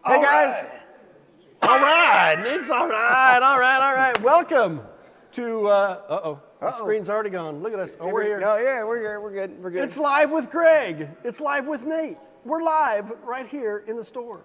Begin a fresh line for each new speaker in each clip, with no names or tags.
Hey guys. All right. It's all right. Welcome to, the screen's already gone. Look at us. Oh, we're here.
No, yeah, we're here. We're good. We're good.
It's live with Greg. It's live with Nate. We're live right here in the store.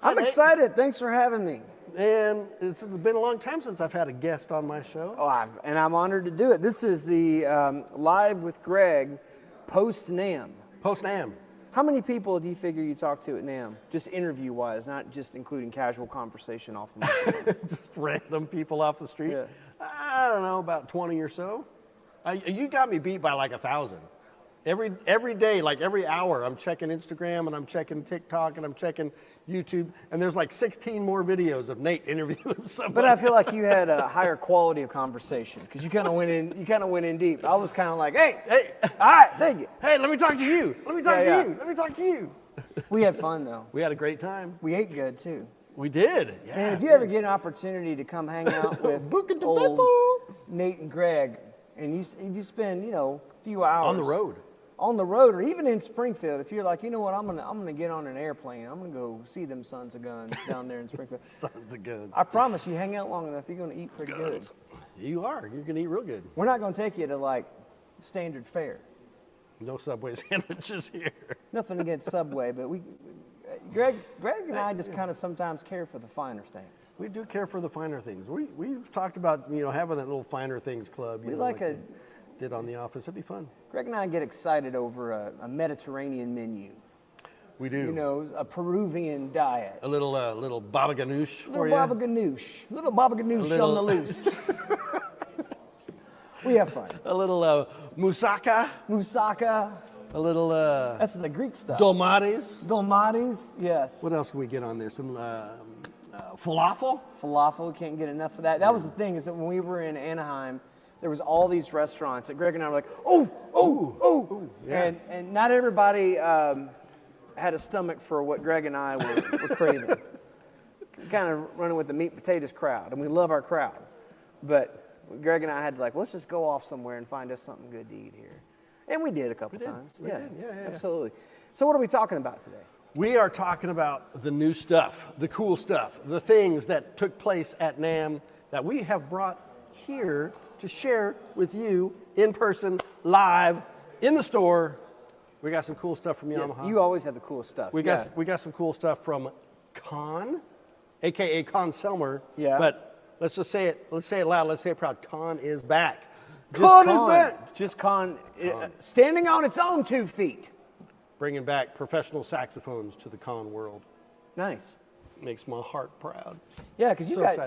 I'm excited. Thanks for having me.
And it's been a long time since I've had a guest on my show.
Oh, and I'm honored to do it. This is the Live with Greg post-NAMM.
Post-NAMM.
How many people do you figure you talk to at NAMM? Just interview-wise, not just including casual conversation off the mic.
Just random people off the street?
Yeah.
I don't know, about 20 or so. You got me beat by like 1,000. Every day, like every hour, I'm checking Instagram and I'm checking TikTok and I'm checking YouTube, and there's like 16 more videos of Nate interviewing somebody.
But I feel like you had a higher quality of conversation because you kind of went in. You kind of went in deep. I was kind of like, hey, all right, thank you.
Hey, let me talk to you. Let me talk to you. Let me talk to you.
We had fun though.
We had a great time.
We ate good too.
We did. Yeah.
Man, if you ever get an opportunity to come hang out with old Nate and Greg, and you spend a few hours on the road, or even in Springfield, if you're like, you know what, I'm gonna get on an airplane, I'm gonna go see them sons of guns down there in Springfield.
Sons of guns.
I promise you, hang out long enough, you're gonna eat pretty good.
You are. You're gonna eat real good.
We're not gonna take you to like standard fare.
No Subway sandwiches here.
Nothing against Subway, but Greg and I just kind of sometimes care for the finer things.
We do care for the finer things. We've talked about having that little finer things club.
We
did on The Office. It'd be fun.
Greg and I get excited over a Mediterranean menu.
We do.
A Peruvian diet.
A little baba ganoush for you.
Little baba ganoush on the loose. We have fun.
A little moussaka. A little.
That's the Greek stuff.
Dolmades,
yes.
What else can we get on there? Some falafel.
Falafel, can't get enough of that. That was the thing, is that when we were in Anaheim, there was all these restaurants that Greg and I were like, oh.
Yeah.
And not everybody had a stomach for what Greg and I were craving. Kind of running with the meat and potatoes crowd, and we love our crowd. But Greg and I had to let's just go off somewhere and find us something good to eat here. And we did a couple times.
We did.
Absolutely. So what are we talking about today?
We are talking about the new stuff, the cool stuff, the things that took place at NAMM that we have brought here to share with you in person, live, in the store. We got some cool stuff from Yamaha.
Yes, you always have the cool stuff.
We got some cool stuff from Con, aka Con Selmer.
Yeah.
But let's just say it. Let's say it loud. Let's say it proud. Con is back.
Con is back. Just Con. Standing on its own 2 feet.
Bringing back professional saxophones to the Con world.
Nice.
Makes my heart proud.
Yeah, because you have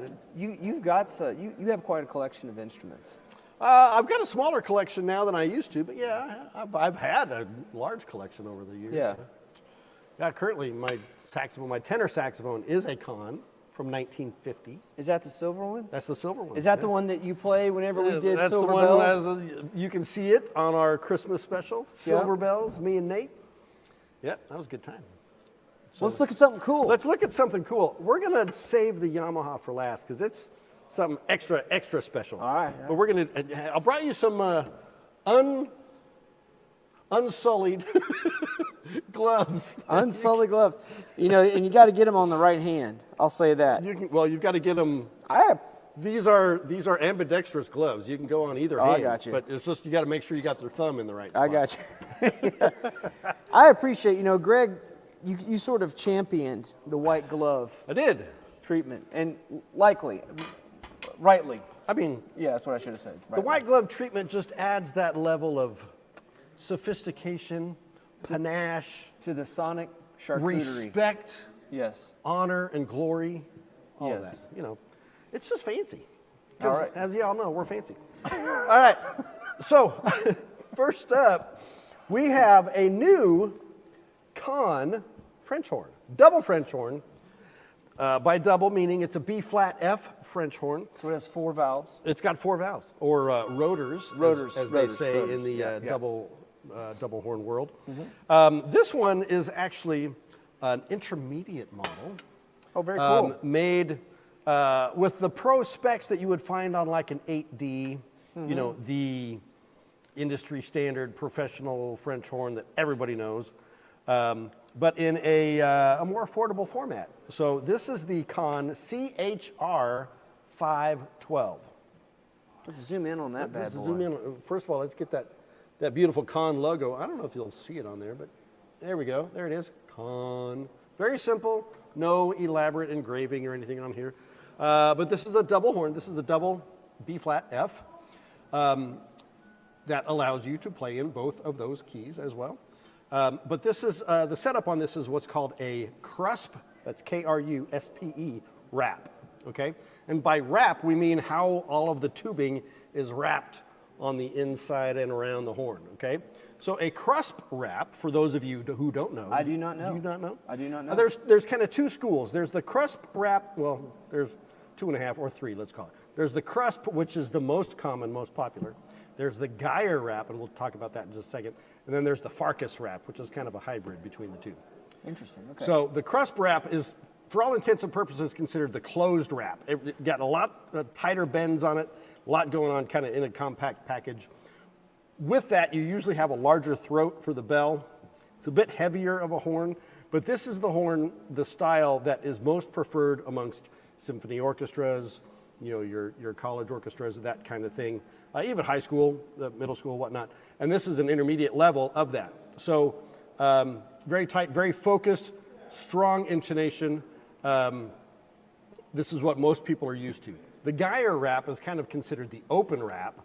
quite a collection of instruments.
I've got a smaller collection now than I used to, but yeah, I've had a large collection over the years. Yeah. Currently my tenor saxophone is a Con from 1950.
Is that the silver one?
That's the silver one.
Is that the one that you play whenever we did
That's
Silver
the one
Bells?
You can see it on our Christmas special, Silver Bells, me and Nate. Yep, that was a good time. So
let's look at something cool.
Let's look at something cool. We're going to save the Yamaha for last because it's something extra special.
All right.
But we're going to, I brought you some unsullied gloves.
Unsullied gloves. And you got to get them on the right hand. I'll say that.
You've got to get them. These are ambidextrous gloves. You can go on either hand.
I got you.
But it's just you got to make sure you got their thumb in the right spot.
I got you. I appreciate, Greg, you sort of championed the white glove.
I did.
Treatment. And rightly.
I mean.
Yeah, that's what I should have said.
The white glove treatment just adds that level of sophistication, panache.
To the sonic charcuterie.
Respect.
Yes.
Honor and glory. All of that. It's just fancy. Because as you all know, we're fancy. All right. So, first up, we have a new Con French horn. Double French horn. By double, meaning it's a B flat F French horn.
So it has 4 valves?
It's got 4 valves, or rotors, as they say in the double horn world. Mm-hmm. This one is actually an intermediate model.
Oh, very cool.
Made with the pro specs that you would find on like an 8D, the industry standard professional French horn that everybody knows. but in a more affordable format. So this is the Con CHR 512.
Let's zoom in on that bad boy.
Zoom in. First of all, let's get that beautiful Con logo. I don't know if you'll see it on there, but there we go. There it is, Con. Very simple, no elaborate engraving or anything on here. But this is a double horn. This is a double B flat F that allows you to play in both of those keys as well. But this is the setup on this is what's called a crusp. That's KRUSPE wrap. Okay, and by wrap we mean how all of the tubing is wrapped on the inside and around the horn. Okay, so a crusp wrap, for those of you who don't know.
I do not know.
Do you not know?
I do not know.
There's kind of two schools. There's the crusp wrap. Well, there's 2.5 or 3. Let's call it. There's the crusp, which is the most common, most popular. There's the Geyer wrap, and we'll talk about that in just a second. And then there's the Farkas wrap, which is kind of a hybrid between the two.
Interesting. Okay.
So the crusp wrap is, for all intents and purposes, considered the closed wrap. It got a lot tighter bends on it, a lot going on kind of in a compact package. With that, you usually have a larger throat for the bell. It's a bit heavier of a horn, but this is the horn, the style that is most preferred amongst symphony orchestras, you know, your college orchestras, that kind of thing, even high school, middle school, whatnot. And this is an intermediate level of that. So very tight, very focused, strong intonation. This is what most people are used to. The Geyer wrap is kind of considered the open wrap,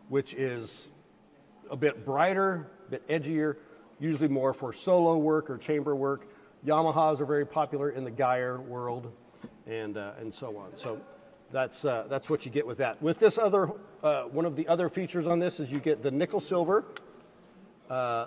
which is a bit brighter, a bit edgier, usually more for solo work or chamber work. Yamahas are very popular in the Geyer world, and so on. So that's what you get with that. With this other, one of the other features on this is you get the nickel silver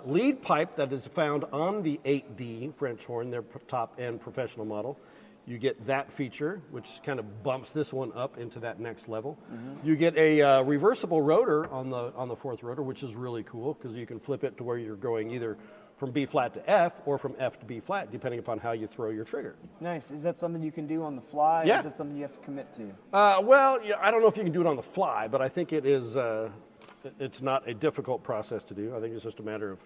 lead pipe that is found on the 8D French horn, their top end professional model. You get that feature, which kind of bumps this one up into that next level. Mm-hmm. You get a reversible rotor on the fourth rotor, which is really cool because you can flip it to where you're going either from B flat to F or from F to B flat, depending upon how you throw your trigger.
Nice. Is that something you can do on the fly?
Yeah.
Or is that something you have to commit to?
Well, yeah, I don't know if you can do it on the fly, but I think it is. It's not a difficult process to do. I think it's just a matter of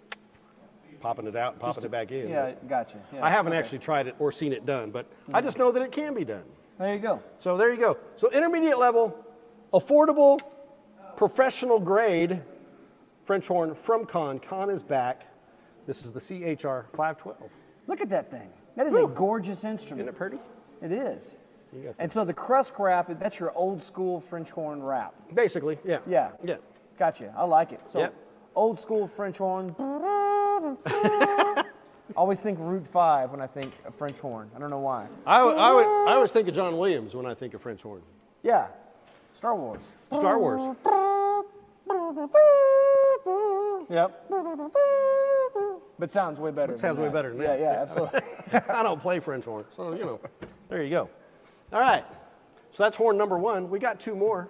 popping it out and popping it back in.
Yeah, gotcha. Yeah,
I haven't actually tried it or seen it done, but I just know that it can be done.
There you go.
So there you go. So intermediate level, affordable, professional grade French horn from Con. Con is back. This is the CHR 512.
Look at that thing. That is a gorgeous instrument.
Isn't it pretty?
It is. And so the crust wrap, that's your old school French horn wrap.
Basically, yeah.
Yeah.
Yeah.
Gotcha. I like it. So old school French horn. I always think Route 5 when I think of French horn. I don't know why.
I always think of John Williams when I think of French horn.
Yeah. Star Wars.
Star Wars.
Yep. But sounds way better.
Sounds way better than that.
Yeah, absolutely.
I don't play French horn, so, you know, there you go. All right. So that's horn number 1. We got 2 more.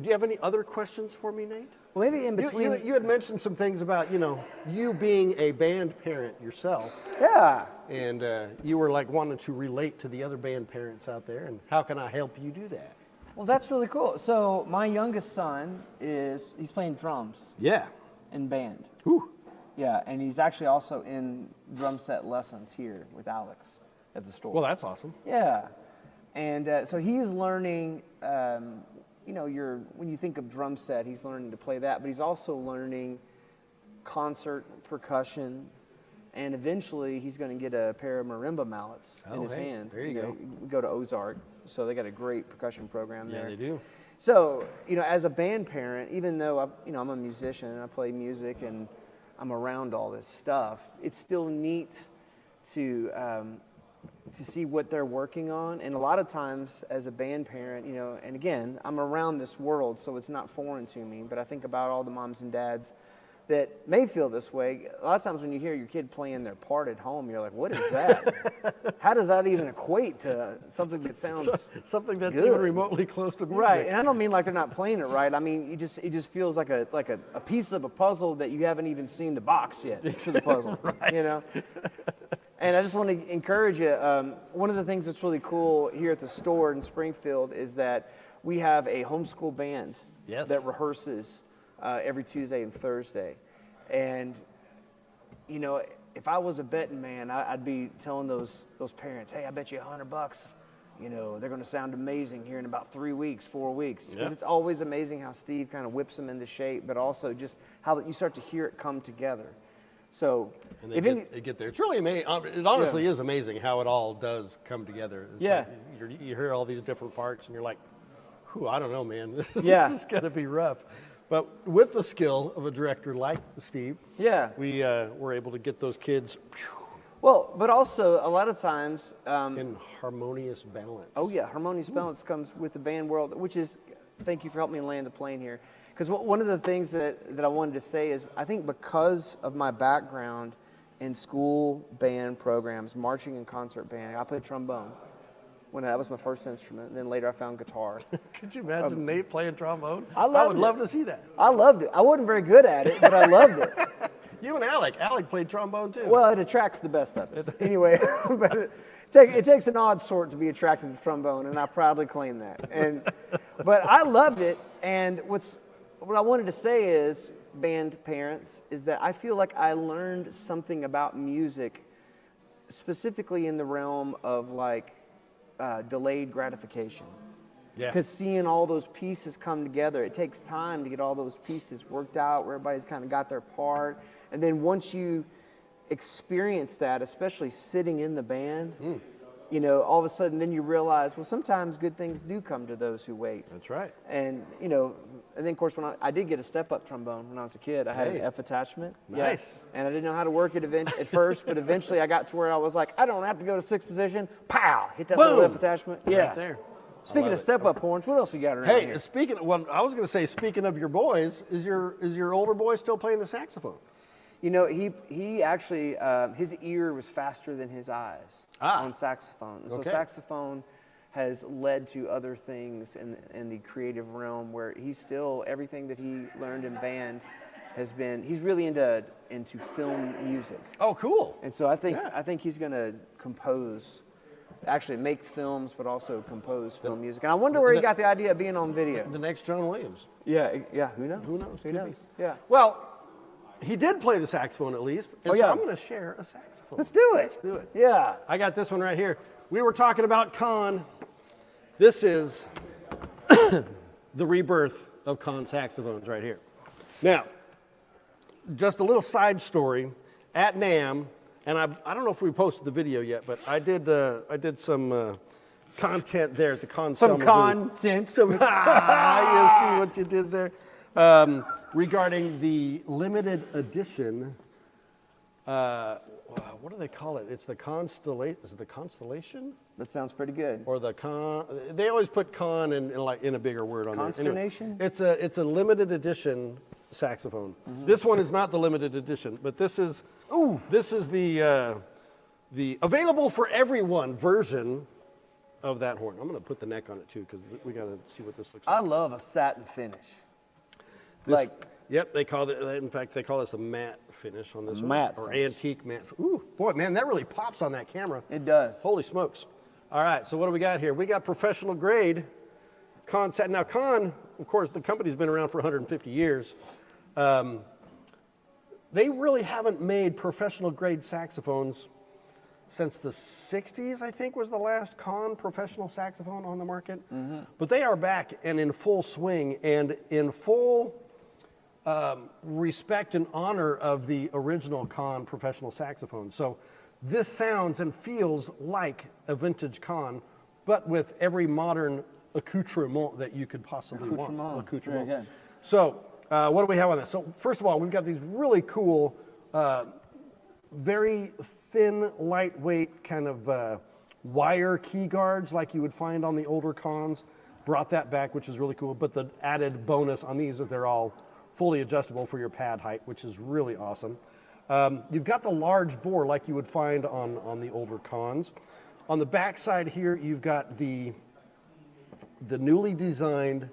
Do you have any other questions for me, Nate?
Well, maybe in between.
You had mentioned some things about, you know, you being a band parent yourself.
Yeah.
And you were like wanting to relate to the other band parents out there, and how can I help you do that?
Well, that's really cool. So my youngest son he's playing drums.
Yeah.
In band.
Ooh.
Yeah, and he's actually also in drum set lessons here with Alex at the store.
Well, that's awesome.
Yeah. And so he's learning, you know, when you think of drum set, he's learning to play that, but he's also learning concert percussion, and eventually he's going to get a pair of marimba mallets in his hand.
There you go.
We go to Ozark, so they got a great percussion program there.
Yeah, they do.
So, you know, as a band parent, even though I'm a musician and I play music and I'm around all this stuff, it's still neat to see what they're working on. And a lot of times as a band parent, you know, and again, I'm around this world, so it's not foreign to me, but I think about all the moms and dads that may feel this way. A lot of times when you hear your kid playing their part at home, you're like, what is that? How does that even equate to something that sounds
something that's
good?
Even remotely close to music?
Right, and I don't mean like they're not playing it right. I mean, it just feels like a piece of a puzzle that you haven't even seen the box yet to the puzzle,
right.
You know? And I just want to encourage you, one of the things that's really cool here at the store in Springfield is that we have a homeschool band that rehearses every Tuesday and Thursday. And, you know, if I was a betting man, I'd be telling those parents, hey, I bet you $100, you know, they're going to sound amazing here in about 3 weeks, 4 weeks. Because it's always amazing how Steve kind of whips them into shape, but also just how you start to hear it come together. So
and they get there. It's really amazing. It honestly is amazing how it all does come together. It's like you hear all these different parts, and you're like, "Whew, I don't know, man. This is going to be rough." But with the skill of a director like Steve, we were able to get those kids.
Well, but also a lot of times
in harmonious balance.
Oh yeah, harmonious balance comes with the band world, which is. Thank you for helping me land the plane here. Because one of the things that I wanted to say is I think because of my background in school band programs, marching and concert band, I played trombone. That was my first instrument. And then later I found guitar.
Could you imagine Nate playing trombone?
I would
love to see that.
I loved it. I wasn't very good at it, but I loved it.
You and Alec played trombone too.
Well, it attracts the best of us. Anyway, but it takes an odd sort to be attracted to trombone, and I proudly claim that. But I loved it, and what I wanted to say is, band parents, is that I feel like I learned something about music, specifically in the realm of like delayed gratification.
Yeah.
Because seeing all those pieces come together, it takes time to get all those pieces worked out where everybody's kind of got their part. And then once you experience that, especially sitting in the band, you know, all of a sudden then you realize, well, sometimes good things do come to those who wait.
That's right.
And, you know, and then of course when I did get a step-up trombone when I was a kid. I had an F attachment.
Nice.
Yeah. And I didn't know how to work it at first, but eventually I got to where I was like, I don't have to go to 6th position. Pow! Hit that little F attachment. Yeah.
Right there.
Speaking of step-up horns, what else we got around here?
I was going to say, speaking of your boys, is your older boy still playing the saxophone?
You know, he actually, his ear was faster than his eyes on saxophone. And so saxophone has led to other things in the creative realm where everything that he learned in band he's really into film music.
Oh, cool.
And so I think he's going to actually make films, but also compose film music. And I wonder where he got the idea of being on video.
The next John Williams.
Yeah, who knows?
Who knows?
Yeah.
Well, he did play the saxophone at least. And so I'm going to share a saxophone.
Let's do it.
Let's do it.
Yeah.
I got this one right here. We were talking about Con. This is the rebirth of Con saxophones right here. Now, just a little side story. At NAMM, and I don't know if we posted the video yet, but I did some content there at the Con.
Some content.
You see what you did there? Regarding the limited edition, what do they call it? It's the Constellation. Is it the Constellation?
That sounds pretty good.
Or the Con? They always put Con in a bigger word on there.
Consternation?
Anyway, it's a limited edition saxophone. Mm-hmm. This one is not the limited edition, but this is the available for everyone version of that horn. I'm going to put the neck on it too because we got to see what this looks like.
I love a satin finish.
Yep, they call it. In fact, they call this a matte finish on this
matte
one, or
finish.
antique matte. Ooh, boy, man, that really pops on that camera.
It does.
Holy smokes! All right, so what do we got here? We got professional grade Con. Now, Con, of course, the company's been around for 150 years. They really haven't made professional grade saxophones since the 60s, I think, was the last Con professional saxophone on the market. Mm-hmm. But they are back and in full swing and in full respect and honor of the original Con professional saxophone. So this sounds and feels like a vintage Con, but with every modern accoutrement that you could possibly want. Accoutrement.
Very good.
So what do we have on this? So first of all, we've got these really cool, very thin, lightweight kind of wire key guards like you would find on the older Cons. Brought that back, which is really cool. But the added bonus on these is they're all fully adjustable for your pad height, which is really awesome. You've got the large bore like you would find on the older Cons. On the back side here, you've got the newly designed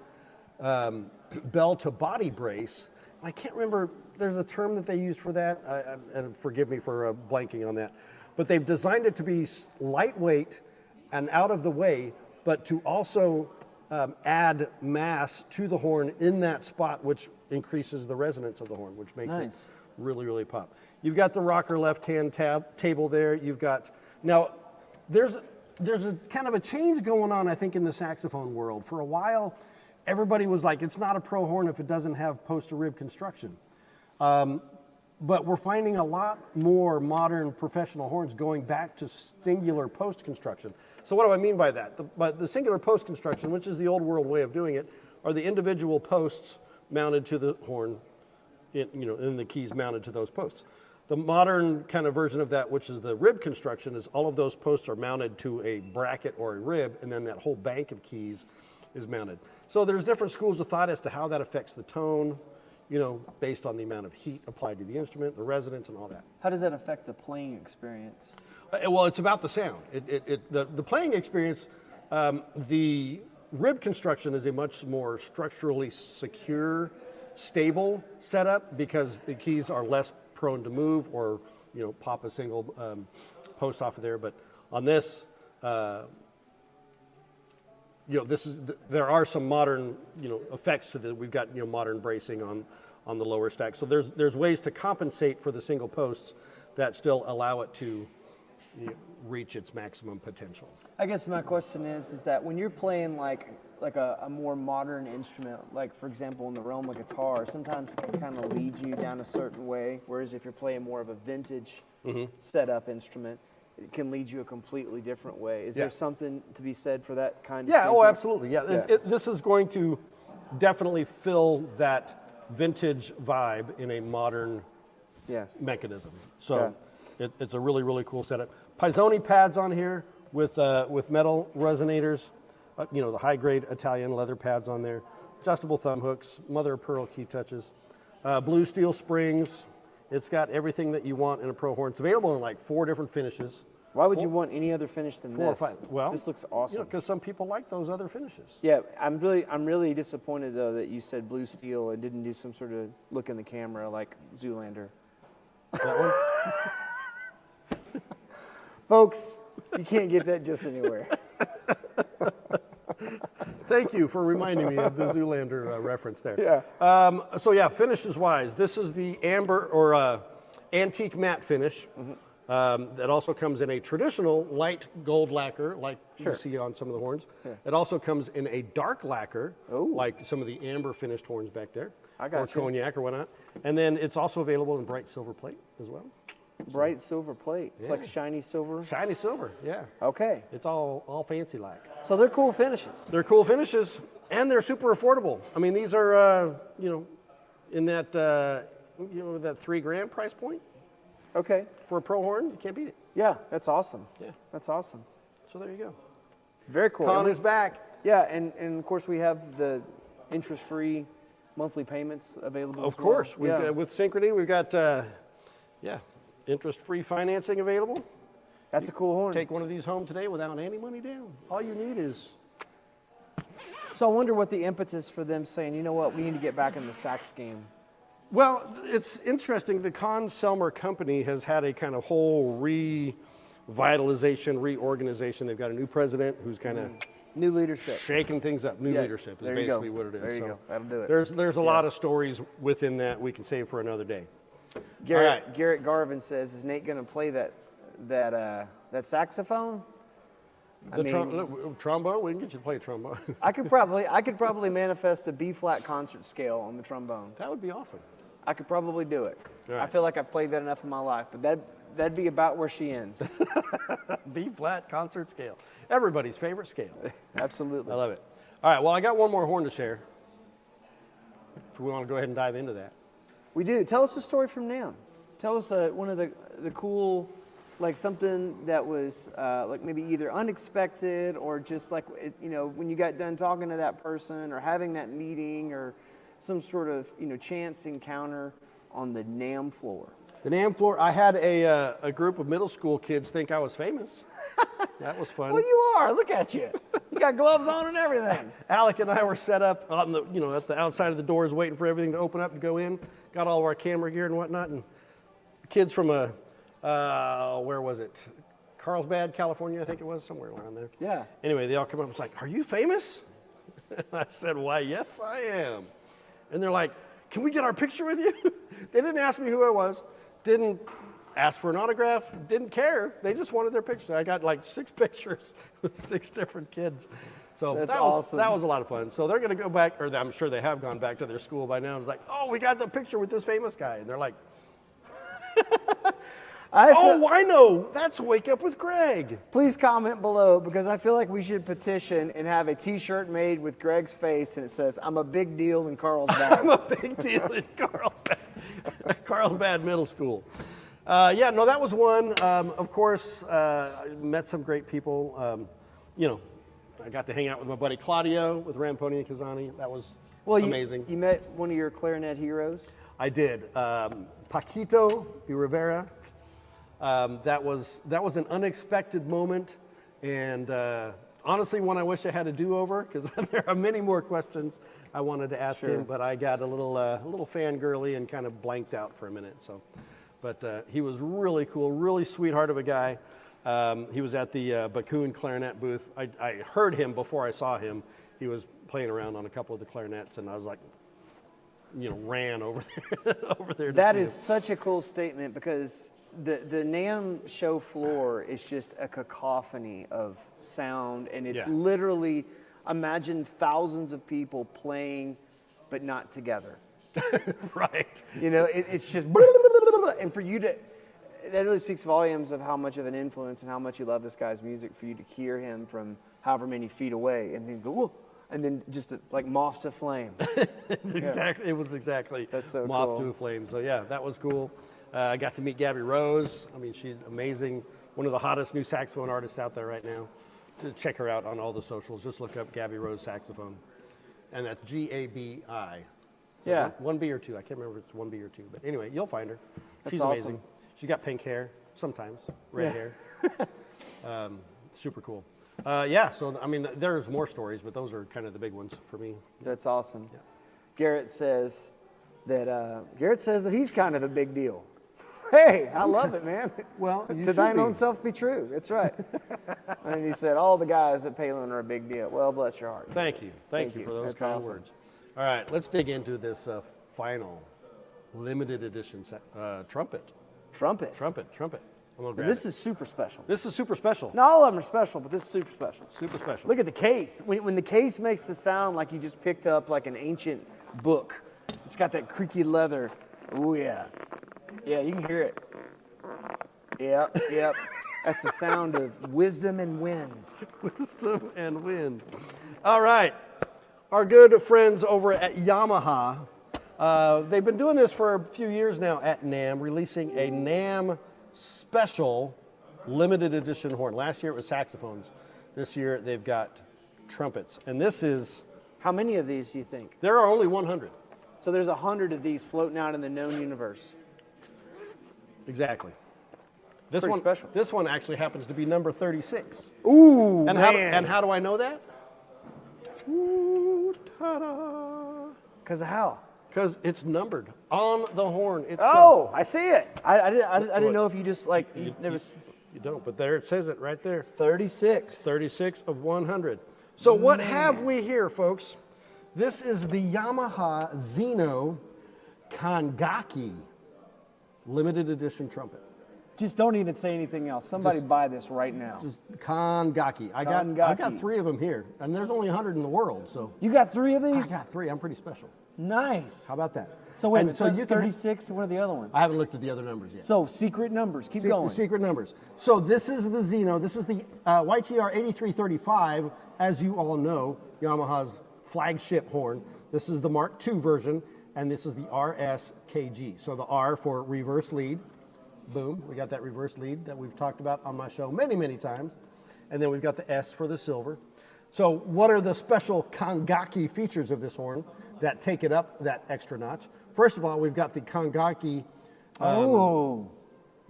bell-to-body brace. I can't remember, there's a term that they used for that, and forgive me for blanking on that. But they've designed it to be lightweight and out of the way, but to also add mass to the horn in that spot, which increases the resonance of the horn, which makes it really, really pop. You've got the rocker left-hand table there. You've got, now, there's a kind of a change going on, I think, in the saxophone world. For a while, everybody was like, it's not a pro horn if it doesn't have post-to-rib construction. But we're finding a lot more modern professional horns going back to singular post construction. So what do I mean by that? The singular post construction, which is the old world way of doing it, are the individual posts mounted to the horn, and the keys mounted to those posts. The modern kind of version of that, which is the rib construction, is all of those posts are mounted to a bracket or a rib, and then that whole bank of keys is mounted. So there's different schools of thought as to how that affects the tone, based on the amount of heat applied to the instrument, the resonance, and all that.
How does that affect the playing experience?
Well, it's about the sound. The playing experience, the rib construction is a much more structurally secure, stable setup because the keys are less prone to move or, pop a single post off of there. But on this, there are some modern, effects to we've got, modern bracing on the lower stack. So there's ways to compensate for the single posts that still allow it to reach its maximum potential.
I guess my question is that when you're playing like a more modern instrument, like for example in the realm of guitar, sometimes it can kind of lead you down a certain way, whereas if you're playing more of a vintage setup instrument, it can lead you a completely different way. Is there something to be said for that kind of
Yeah,
thinking?
oh, absolutely. Yeah, this is going to definitely fill that vintage vibe in a modern mechanism. So it's a really, really cool setup. Pisoni pads on here with metal resonators, the high-grade Italian leather pads on there, adjustable thumb hooks, mother of pearl key touches, blue steel springs. It's got everything that you want in a pro horn. It's available in like 4 different finishes.
Why would you want any other finish than
4
this?
or 5. Well,
this looks awesome.
Because some people like those other finishes.
Yeah, I'm really disappointed though that you said blue steel and didn't do some sort of look in the camera like Zoolander.
That one?
Folks, you can't get that just anywhere.
Thank you for reminding me of the Zoolander reference there.
Yeah.
Finishes wise, this is the amber or antique matte finish. That also comes in a traditional light gold lacquer, like you see on some of the horns. Yeah. It also comes in a dark lacquer, like some of the amber finished horns back there, or cognac or whatnot. And then it's also available in bright silver plate as well.
Bright silver plate. It's like shiny silver.
Shiny silver, yeah.
Okay.
It's all fancy like.
So they're cool finishes.
They're cool finishes, and they're super affordable. I mean, these are in that that $3,000 price point.
Okay.
For a pro horn, you can't beat it.
Yeah, that's awesome.
Yeah.
That's awesome.
So there you go.
Very cool.
Con is back.
Yeah, and of course we have the interest-free monthly payments available.
Of course. With Synchrony, we've got interest-free financing available.
That's a cool horn.
Take one of these home today without any money down. All you need is...
So I wonder what the impetus for them saying, you know what, we need to get back in the sax game.
Well, it's interesting. The Conn-Selmer company has had a kind of whole revitalization, reorganization. They've got a new president who's kind of
new leadership,
shaking things up. New leadership is basically what it is.
There you go. That'll do it.
There's a lot of stories within that we can save for another day.
Garrett Garvin says, "Is Nate going to play that saxophone?"
Trombone? We can get you to play a trombone.
I could probably manifest a B flat concert scale on the trombone.
That would be awesome.
I could probably do it.
Right.
I feel like I've played that enough in my life, but that'd be about where she ends.
B flat concert scale. Everybody's favorite scale.
Absolutely.
I love it. All right, well, I got one more horn to share. If we want to go ahead and dive into that.
We do. Tell us a story from NAMM. Tell us one of the cool, like something that was like maybe either unexpected or just like, when you got done talking to that person or having that meeting or some sort of, chance encounter on the NAMM floor.
The NAMM floor, I had a group of middle school kids think I was famous. That was fun.
Well, you are. Look at you. You got gloves on and everything.
Alec and I were set up on the, at the outside of the doors waiting for everything to open up and go in. Got all of our camera gear and whatnot. And kids from where was it? Carlsbad, California, I think it was, somewhere around there.
Yeah.
Anyway, they all come up and was like, "Are you famous?" I said, "Why, yes, I am." And they're like, "Can we get our picture with you?" They didn't ask me who I was. didn't ask for an autograph, didn't care. They just wanted their picture. I got like 6 pictures with 6 different kids. So
That's
that
awesome.
was a lot of fun. So they're going to go back, or I'm sure they have gone back to their school by now. It's like, oh, we got the picture with this famous guy. And they're like, I know. That's Wake Up with Greg.
Please comment below, because I feel like we should petition and have a T-shirt made with Greg's face, and it says, I'm a big deal in Carlsbad.
I'm a big deal in Carlsbad Middle School. Yeah, no, that was one. Of course, I met some great people. You know, I got to hang out with my buddy Claudio with Ramponi and Kazani. That was amazing.
You met one of your clarinet heroes?
I did. Paquito de Rivera. That was an unexpected moment, and honestly, one I wish I had a do-over, because there are many more questions I wanted to ask him, but I got a little fangirly and kind of blanked out for a minute. So, but he was really cool, really sweetheart of a guy. He was at the Bakun clarinet booth. I heard him before I saw him. He was playing around on a couple of the clarinets, and I was like, you know, ran over there.
That is such a cool statement, because the NAMM show floor is just a cacophony of sound, and it's literally, imagine thousands of people playing, but not together.
Right.
You know, it's just, and for you to, that really speaks volumes of how much of an influence and how much you love this guy's music, for you to hear him from however many feet away and then go, whoa, and then just like moth to flame.
Exactly. It was exactly
That's so
moth
cool.
to a flame. So yeah, that was cool. I got to meet Gabby Rose. I mean, she's amazing. One of the hottest new saxophone artists out there right now. Just check her out on all the socials. Just look up Gabby Rose Saxophone. And that's Gabi.
Yeah.
One B or two. I can't remember if it's 1B or 2. But anyway, you'll find her. She's
That's
amazing.
awesome.
She's got pink hair, sometimes, red hair. Super cool. Yeah, so I mean, there's more stories, but those are kind of the big ones for me.
That's awesome.
Yeah.
Garrett says that he's kind of a big deal. Hey, I love it, man.
Well, you
to
should
thine
be.
own self be true. That's right. And he said, all the guys at Palin are a big deal. Well, bless your heart.
Thank you. Thank you for those
That's
kind
awesome.
of words. All right, let's dig into this final limited edition trumpet.
Trumpet.
I'm gonna grab
This
it.
is super special.
This is super special.
Not all of them are special, but this is super special.
Super special.
Look at the case. When the case makes the sound like you just picked up like an ancient book. It's got that creaky leather. Oh yeah. Yeah, you can hear it. Yep. That's the sound of wisdom and wind.
Wisdom and wind. All right. Our good friends over at Yamaha, they've been doing this for a few years now at NAMM, releasing a NAMM special limited edition horn. Last year it was saxophones. This year they've got trumpets. And this is...
How many of these do you think?
There are only 100.
So there's 100 of these floating out in the known universe.
Exactly. This
pretty
one,
special.
This one actually happens to be number 36.
Ooh,
And
man.
how do I know that? Ooh, ta-da.
Because of how?
Because it's numbered on the horn itself.
Oh, I see it. I didn't know if you just like, there was
You don't, but there it says it right there.
36.
36 of 100. So what have we here, folks? This is the Yamaha Xeno Kangakki limited edition trumpet.
Just don't even say anything else. Somebody buy this right now.
Just Kangakki. I got
Kangakki.
3 of them here, and there's only 100 in the world, so
You got 3 of
I
these?
got 3. I'm pretty special.
Nice.
How about that?
So wait a
And
minute,
so you can
36, what are the other ones?
I haven't looked at the other numbers yet.
So secret numbers, keep going.
Secret numbers. So this is the Xeno. This is the YTR 8335, as you all know, Yamaha's flagship horn. This is the Mark II version, and this is the RSKG. So the R for reverse lead. Boom, we got that reverse lead that we've talked about on my show many, many times. And then we've got the S for the silver. So what are the special Kangakki features of this horn that take it up that extra notch? First of all, we've got the Kangakki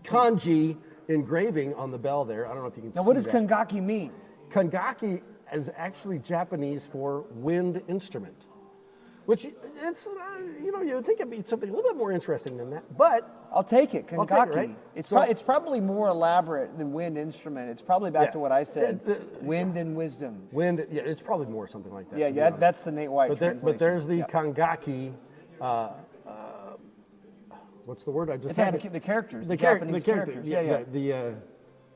kanji engraving on the bell there. I don't know if you can see that.
Now what does Kangakki mean?
Kangakki is actually Japanese for wind instrument, which it's, you would think it'd be something a little bit more interesting than that, but
I'll take it, Kangakki.
I'll take it, right?
It's probably more elaborate than wind instrument. It's probably back to what I said, wind and wisdom.
Wind, yeah, it's probably more something like that.
Yeah, that's the Nate White
But
translation.
there's the Kangakki what's the word? I just
It's
had
like
it.
the characters, the
character,
Japanese
character,
characters.
yeah.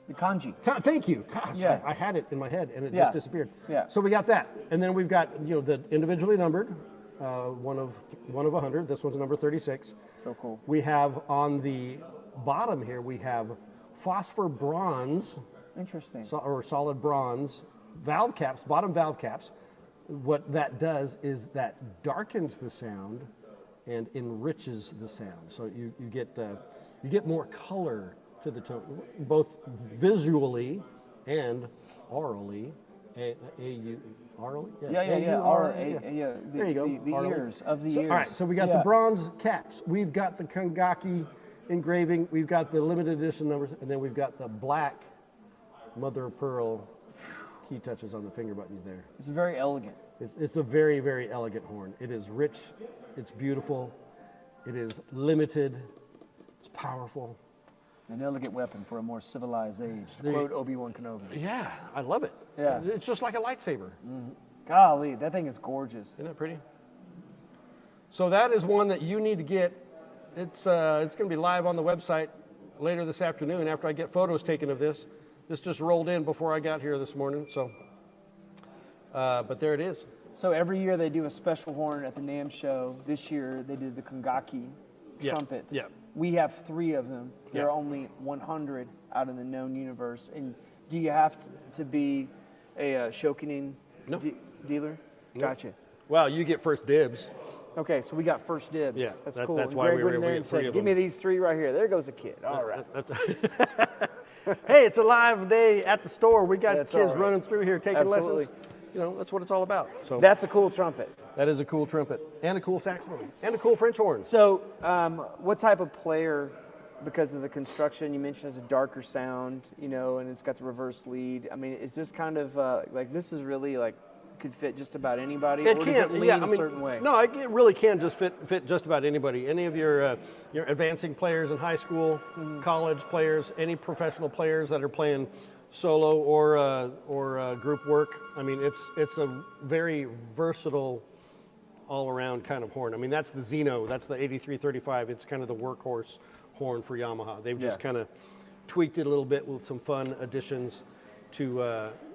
The kanji.
Thank you. Gosh,
Yeah.
I had it in my head and it
Yeah.
just disappeared.
Yeah.
So we got that, and then we've got the individually numbered, one of 100. This one's number 36.
So cool.
We have on the bottom here we have phosphor bronze,
Interesting.
or solid bronze valve caps, bottom valve caps. What that does is that darkens the sound and enriches the sound. So you get more color to the tone, both visually and orally. Orally?
Yeah.
There you go.
The
Orally.
ears of the
So,
ears.
all right, so we got the bronze caps. We've got the Kangakki engraving. We've got the limited edition numbers, and then we've got the black mother of pearl key touches on the finger buttons there.
It's very elegant.
It's a very, very elegant horn. It is rich. It's beautiful. It is limited. It's powerful.
An elegant weapon for a more civilized age, to quote Obi-Wan Kenobi.
Yeah, I love it.
Yeah.
It's just like a lightsaber.
Golly, that thing is gorgeous.
Isn't it pretty? So that is one that you need to get. It's going to be live on the website later this afternoon after I get photos taken of this. This just rolled in before I got here this morning. So, but there it is.
So every year they do a special horn at the NAMM show. This year they did the Kangakki trumpets.
Yeah.
We have 3 of them. There
Yeah.
are only 100 out in the known universe. And do you have to be a Shokunin
No.
dealer?
No.
Gotcha.
Well, you get first dibs.
Okay, so we got first dibs.
Yeah,
that's
that-
cool.
that's
And
why
Greg
we were
went in
able
there
to
and
get 3
said,
of
"Give me
them."
these 3 right here." There goes a kid. All right.
Hey, it's a live day at the store. We got
That's
kids
all right.
running through here taking
Absolutely.
lessons. That's what it's all about. So
That's a cool trumpet.
that is a cool trumpet and a cool saxophone and a cool French horn.
So, what type of player, because of the construction, you mentioned has a darker sound, and it's got the reverse lead. I mean, is this kind of like this is really like could fit just about anybody, or does it lean a certain way?
No, it really can just fit just about anybody. Any of your advancing players in high school, college players, any professional players that are playing solo or group work. I mean, it's a very versatile, all-around kind of horn. I mean, that's the Xeno, that's the 8335. It's kind of the workhorse horn for Yamaha. They've just kind of tweaked it a little bit with some fun additions to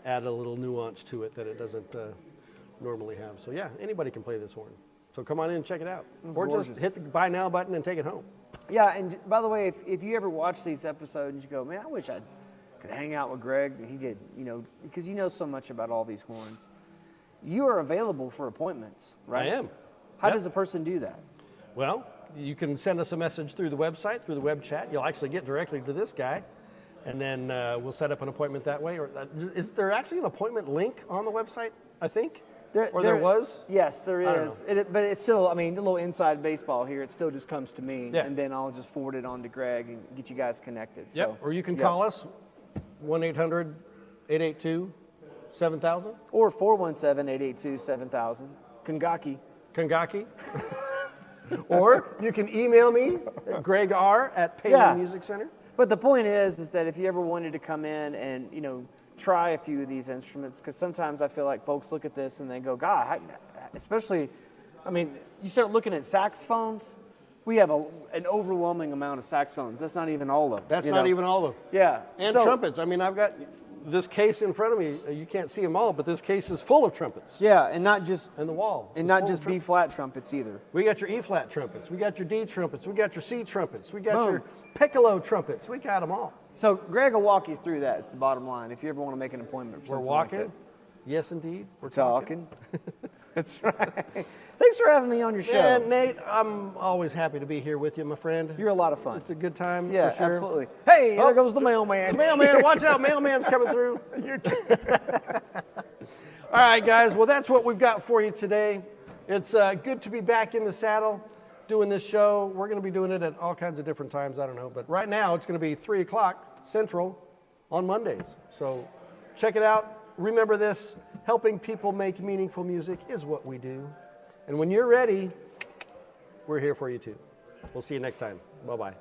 add a little nuance to it that it doesn't normally have. So yeah, anybody can play this horn. So come on in and check it out. Or
gorgeous.
just hit the buy now button and take it home.
Yeah, and by the way, if you ever watch these episodes, you go, man, I wish I could hang out with Greg. He did, because you know so much about all these horns. You are available for appointments, right?
I am.
How
Yep.
does a person do that?
Well, you can send us a message through the website, through the web chat. You'll actually get directly to this guy, and then we'll set up an appointment that way. Or is there actually an appointment link on the website, I think? There was?
Yes, there
I don't
is. But it's still, a little inside baseball here. It still just comes to me,
Yeah.
and then I'll just forward it on to Greg and get you guys connected.
Yep.
So,
Or you can
yep.
call us, 1-800-882-7000.
Or 417-882-7000. Kangakki.
Kangakki. Or you can email me at gregr@Paley Music Center.
But the point is that if you ever wanted to come in and, try a few of these instruments, because sometimes I feel like folks look at this and they go, God, especially, you start looking at saxophones, we have an overwhelming amount of saxophones. That's not even all of them.
That's not even all of them.
Yeah.
And
So-
trumpets. I've got this case in front of me. You can't see them all, but this case is full of trumpets.
Yeah, and not just
And the wall.
and
is
not
full of
just
trumpets.
B-flat trumpets either.
We got your E-flat trumpets. We got your D trumpets. We got your C trumpets. We got
Boom.
your piccolo trumpets. We got them all.
So Greg will walk you through that. It's the bottom line. If you ever want to make an appointment for
We're
something
walking.
like
Yes, indeed.
that. We're talking. That's right. Thanks for having me on your show.
Yeah, Nate, I'm always happy to be here with you, my friend.
You're a lot of fun.
It's a good time,
Yeah,
for sure.
absolutely. Hey,
Oh.
there goes the mailman.
Mailman, watch out. Mailman's coming through. All right, guys. Well, that's what we've got for you today. It's good to be back in the saddle doing this show. We're going to be doing it at all kinds of different times. I don't know. But right now, it's going to be 3 o'clock Central on Mondays. So check it out. Remember this. Helping people make meaningful music is what we do. And when you're ready, we're here for you too. We'll see you next time. Bye-bye.